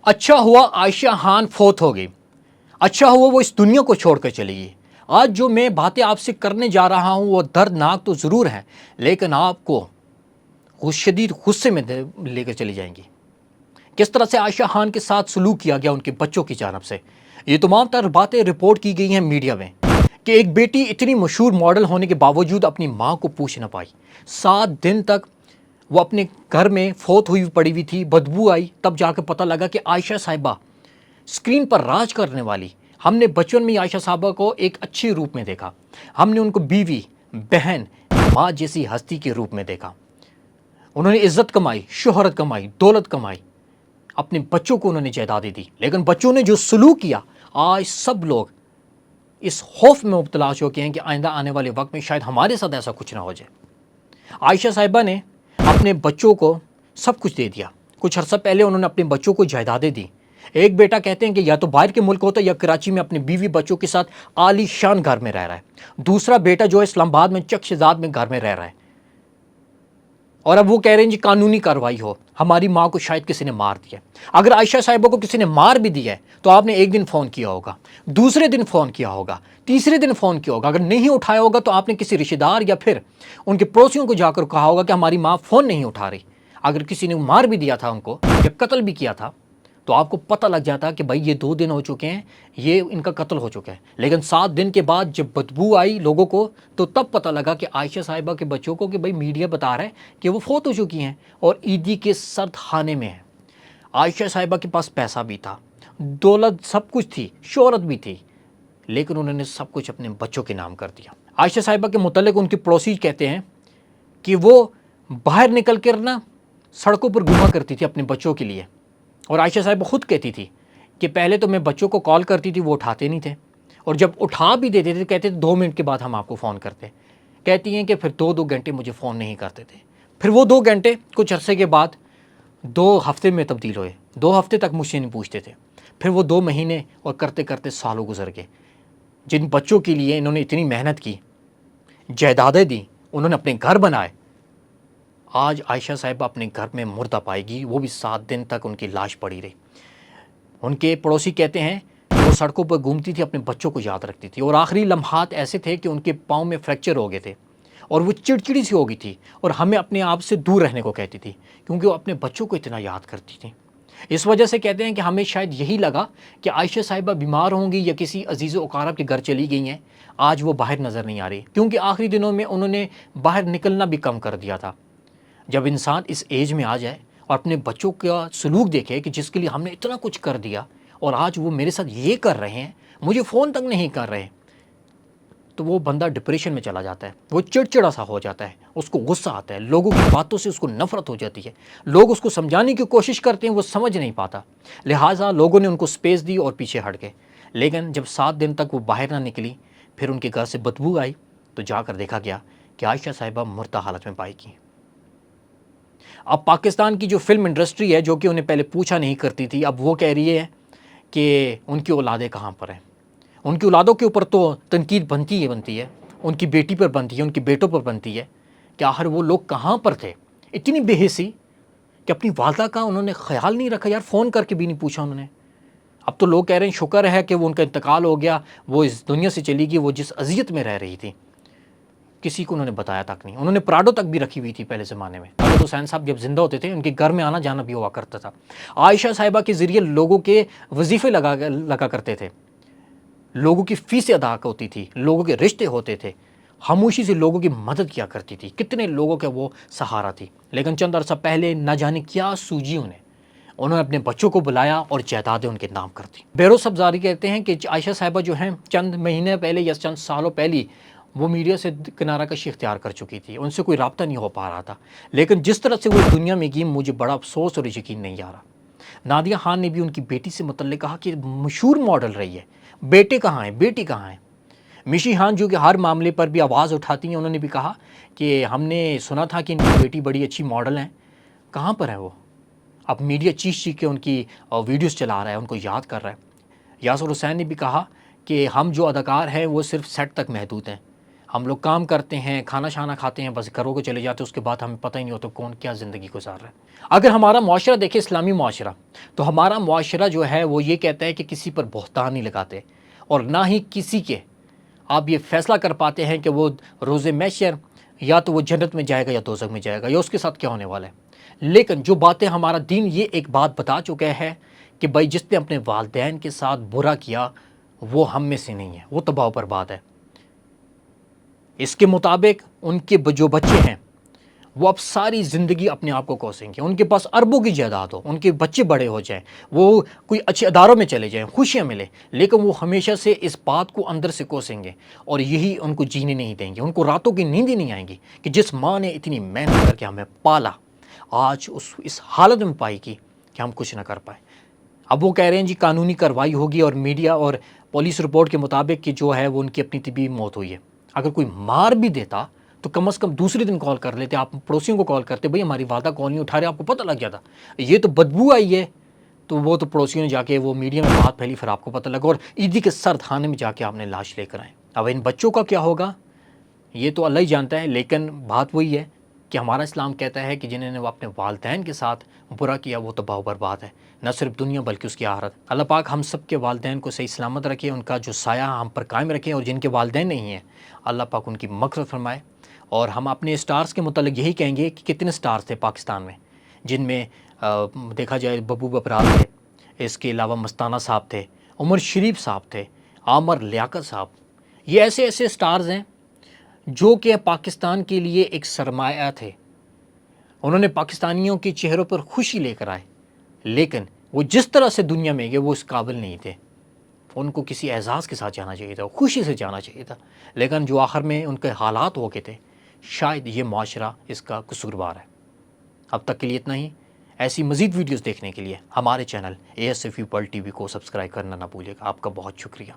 अच्छा हुआ आयशा खान फोत हो गई। अच्छा हुआ वो इस दुनिया को छोड़कर चली गई। आज जो मैं बातें आपसे करने जा रहा हूं वो दर्दनाक तो ज़रूर है, लेकिन आपको शदीद गुस्से में लेकर चली जाएंगी। किस तरह से आयशा खान के साथ सलूक किया गया उनके बच्चों की जानब से, ये तमाम तर बातें रिपोर्ट की गई हैं मीडिया में कि एक बेटी इतनी मशहूर मॉडल होने के बावजूद अपनी माँ को पूछ ना पाई। 7 दिन तक वो अपने घर में फोत हुई पड़ी हुई थी, बदबू आई, तब जाकर पता लगा कि आयशा साहिबा स्क्रीन पर राज करने वाली। हमने बचपन में आयशा साहिबा को एक अच्छे रूप में देखा, हमने उनको बीवी, बहन, माँ जैसी हस्ती के रूप में देखा। उन्होंने इज्जत कमाई, शोहरत कमाई, दौलत कमाई, अपने बच्चों को उन्होंने जायदादें दी। लेकिन बच्चों ने जो सलूक किया, आज सब लोग इस खौफ में मुब्तला हो चुके हैं कि आइंदा आने वाले वक्त में शायद हमारे साथ ऐसा कुछ ना हो जाए। आयशा साहिबा ने अपने बच्चों को सब कुछ दे दिया। कुछ अर्सा पहले उन्होंने अपने बच्चों को जायदादें दी। एक बेटा कहते हैं कि या तो बाहर के मुल्क होता है या कराची में अपने बीवी बच्चों के साथ आलीशान घर में रह रहा है। दूसरा बेटा जो है इस्लामाबाद में चकशेजाद में घर में रह रहा है। और अब वो कह रहे हैं जी कानूनी कार्रवाई हो, हमारी माँ को शायद किसी ने मार दिया। अगर आयशा साहिबा को किसी ने मार भी दिया है तो आपने एक दिन फ़ोन किया होगा, दूसरे दिन फ़ोन किया होगा, तीसरे दिन फ़ोन किया होगा। अगर नहीं उठाया होगा तो आपने किसी रिश्तेदार या फिर उनके पड़ोसियों को जाकर कहा होगा कि हमारी माँ फ़ोन नहीं उठा रही। अगर किसी ने मार भी दिया था उनको या कत्ल भी किया था तो आपको पता लग जाता कि भाई ये 2 दिन हो चुके हैं, ये इनका कत्ल हो चुका है। लेकिन 7 दिन के बाद जब बदबू आई लोगों को तो तब पता लगा कि आयशा साहिबा के बच्चों को कि भाई मीडिया बता रहा है कि वो फोत हो चुकी हैं और ईदी के सर्द खाने में है। आयशा साहिबा के पास पैसा भी था, दौलत सब कुछ थी, शोहरत भी थी, लेकिन उन्होंने सब कुछ अपने बच्चों के नाम कर दिया। आयशा साहिबा के मुतल्लिक उनके पड़ोसी कहते हैं कि वो बाहर निकल कर ना सड़कों पर घूमा करती थी अपने बच्चों के लिए। और आयशा साहिबा खुद कहती थी कि पहले तो मैं बच्चों को कॉल करती थी, वो उठाते नहीं थे, और जब उठा भी देते थे कहते थे 2 मिनट के बाद हम आपको फ़ोन करते। कहती हैं कि फिर 2-2 घंटे मुझे फ़ोन नहीं करते थे। फिर वो 2 घंटे कुछ अरसे के बाद 2 हफ्ते में तब्दील हुए। 2 हफ्ते तक मुझसे नहीं पूछते थे, फिर वो 2 महीने, और करते करते सालों गुजर गए। जिन बच्चों के लिए इन्होंने इतनी मेहनत की, जायदादें दी, उन्होंने अपने घर बनाए, आज आयशा साहिबा अपने घर में मुर्दा पाएगी, वो भी 7 दिन तक उनकी लाश पड़ी रही। उनके पड़ोसी कहते हैं कि वो सड़कों पर घूमती थी, अपने बच्चों को याद रखती थी, और आखिरी लम्हात ऐसे थे कि उनके पाँव में फ्रैक्चर हो गए थे और वो चिड़चिड़ी सी हो गई थी और हमें अपने आप से दूर रहने को कहती थी क्योंकि वो अपने बच्चों को इतना याद करती थी। इस वजह से कहते हैं कि हमें शायद यही लगा कि आयशा साहिबा बीमार होंगी या किसी अजीज़ व अक़ारब के घर चली गई हैं, आज वो बाहर नज़र नहीं आ रही, क्योंकि आखिरी दिनों में उन्होंने बाहर निकलना भी कम कर दिया था। जब इंसान इस एज में आ जाए और अपने बच्चों का सलूक देखे कि जिसके लिए हमने इतना कुछ कर दिया और आज वो मेरे साथ ये कर रहे हैं, मुझे फ़ोन तक नहीं कर रहे, तो वो बंदा डिप्रेशन में चला जाता है, वो चिड़चिड़ा सा हो जाता है, उसको गुस्सा आता है, लोगों की बातों से उसको नफ़रत हो जाती है, लोग उसको समझाने की कोशिश करते हैं, वो समझ नहीं पाता, लिहाजा लोगों ने उनको स्पेस दी और पीछे हट गए। लेकिन जब 7 दिन तक वो बाहर ना निकली, फिर उनके घर से बदबू आई, तो जाकर देखा गया कि आयशा साहिबा मुर्दा हालत में पाई गई। अब पाकिस्तान की जो फिल्म इंडस्ट्री है, जो कि उन्हें पहले पूछा नहीं करती थी, अब वो कह रही है कि उनकी औलादें कहाँ पर हैं। उनकी औलादों के ऊपर तो तनकीद बनती है, उनकी बेटी पर बनती है, उनकी बेटों पर बनती है कि आखिर वो लोग कहाँ पर थे। इतनी बेहिसी कि अपनी वालदा का उन्होंने ख्याल नहीं रखा, यार फ़ोन करके भी नहीं पूछा उन्होंने। अब तो लोग कह रहे हैं शुक्र है कि वो उनका इंतकाल हो गया, वो इस दुनिया से चली गई, वो जिस अजियत में रह रही थी किसी को उन्होंने बताया तक नहीं। उन्होंने प्राडो तक भी रखी हुई थी पहले ज़माने में। तो हुसैन साहब जब जिंदा होते थे उनके घर में आना जाना भी हुआ करता था। आयशा साहिबा के ज़रिए लोगों के वजीफ़े लगा करते थे, लोगों की फ़ीसें अदा होती थी, लोगों के रिश्ते होते थे, खामोशी से लोगों की मदद किया करती थी, कितने लोगों का वो सहारा थी। लेकिन चंद अरसा पहले न जाने क्या सूझी उन्होंने अपने बच्चों को बुलाया और जायदादें उनके नाम कर दी। बेरोज़ सब्ज़ारी कहते हैं कि आयशा साहिबा जो हैं चंद महीने पहले या चंद सालों पहले वो मीडिया से किनारा कशी इख्तियार कर चुकी थी, उनसे कोई रब्ता नहीं हो पा रहा था। लेकिन जिस तरह से वो इस दुनिया में गई, मुझे बड़ा अफसोस और यकीन नहीं आ रहा। नादिया खान ने भी उनकी बेटी से मुतल्लिक़ कहा कि मशहूर मॉडल रही है, बेटे कहाँ हैं, बेटी कहाँ है। मिशी खान जो कि हर मामले पर भी आवाज़ उठाती हैं, उन्होंने भी कहा कि हमने सुना था कि इनकी बेटी बड़ी अच्छी मॉडल हैं, कहाँ पर है वो। अब मीडिया चीख चीख के उनकी वीडियोज़ चला रहा है, उनको याद कर रहा है। यासर हुसैन ने भी कहा कि हम जो अदाकार हैं वो सिर्फ सेट तक महदूद हैं, ہم لوگ کام کرتے ہیں، کھانا شانا کھاتے ہیں، بس گھروں کو چلے جاتے ہیں، اس کے بعد ہمیں پتہ ہی نہیں ہوتا کون کیا زندگی گزار رہا ہے۔ اگر ہمارا معاشرہ دیکھیں، اسلامی معاشرہ، تو ہمارا معاشرہ جو ہے وہ یہ کہتا ہے کہ کسی پر بہتان نہیں لگاتے، اور نہ ہی کسی کے آپ یہ فیصلہ کر پاتے ہیں کہ وہ روز محشر یا تو وہ جنت میں جائے گا یا دوزخ میں جائے گا، یا اس کے ساتھ کیا ہونے والا ہے۔ لیکن جو باتیں ہمارا دین یہ ایک بات بتا چکا ہے کہ بھائی جس نے اپنے والدین کے ساتھ برا کیا وہ ہم میں سے نہیں ہے، وہ تباہ و برباد ہے۔ اس کے مطابق ان کے جو بچے ہیں وہ اب ساری زندگی اپنے آپ کو کوسیں گے، ان کے پاس اربوں کی جائیداد ہو، ان کے بچے بڑے ہو جائیں، وہ کوئی اچھے اداروں میں چلے جائیں، خوشیاں ملیں، لیکن وہ ہمیشہ سے اس بات کو اندر سے کوسیں گے، اور یہی ان کو جینے نہیں دیں گے۔ ان کو راتوں کی نیند ہی نہیں آئیں گی کہ جس ماں نے اتنی محنت کر کے ہمیں پالا آج اس حالت میں پائی کی کہ ہم کچھ نہ کر پائے۔ اب وہ کہہ رہے ہیں جی قانونی کارروائی ہوگی، اور میڈیا اور پولیس رپورٹ کے مطابق کہ جو ہے وہ ان کی اپنی طبی موت ہوئی ہے۔ اگر کوئی مار بھی دیتا تو کم از کم دوسرے دن کال کر لیتے، آپ پڑوسیوں کو کال کرتے، بھئی ہماری والدہ کال نہیں اٹھا رہے، آپ کو پتہ لگ جاتا یہ تو بدبو آئی ہے، تو وہ تو پڑوسیوں نے جا کے وہ میڈیا میں بات پھیلی، پھر آپ کو پتہ لگا، اور عیدی کے سرد خانے میں جا کے آپ نے لاش لے کر آئے۔ اب ان بچوں کا کیا ہوگا یہ تو اللہ ہی جانتا ہے، لیکن بات وہی ہے کہ ہمارا اسلام کہتا ہے کہ جنہوں نے اپنے والدین کے ساتھ برا کیا وہ تباہ و برباد ہے، نہ صرف دنیا بلکہ اس کی آخرت۔ اللہ پاک ہم سب کے والدین کو صحیح سلامت رکھے، ان کا جو سایہ ہم پر قائم رکھے، اور جن کے والدین نہیں ہیں اللہ پاک ان کی مغفرت فرمائے۔ اور ہم اپنے سٹارز کے متعلق یہی کہیں گے کہ کتنے سٹارز تھے پاکستان میں، جن میں دیکھا جائے ببو ببرال تھے، اس کے علاوہ مستانہ صاحب تھے، عمر شریف صاحب تھے، عامر لیاقت صاحب۔ یہ ایسے ایسے سٹارز ہیں جو کہ پاکستان کے لیے ایک سرمایہ تھے، انہوں نے پاکستانیوں کے چہروں پر خوشی لے کر آئے، لیکن وہ جس طرح سے دنیا میں گئے وہ اس قابل نہیں تھے۔ ان کو کسی اعزاز کے ساتھ جانا چاہیے تھا، خوشی سے جانا چاہیے تھا، لیکن جو آخر میں ان کے حالات ہو گئے تھے، شاید یہ معاشرہ اس کا قصوروار ہے۔ اب تک کے لیے اتنا ہی۔ ایسی مزید ویڈیوز دیکھنے کے لیے ہمارے چینل ASF World TV کو سبسکرائب کرنا نہ بھولیے گا۔ آپ کا بہت شکریہ۔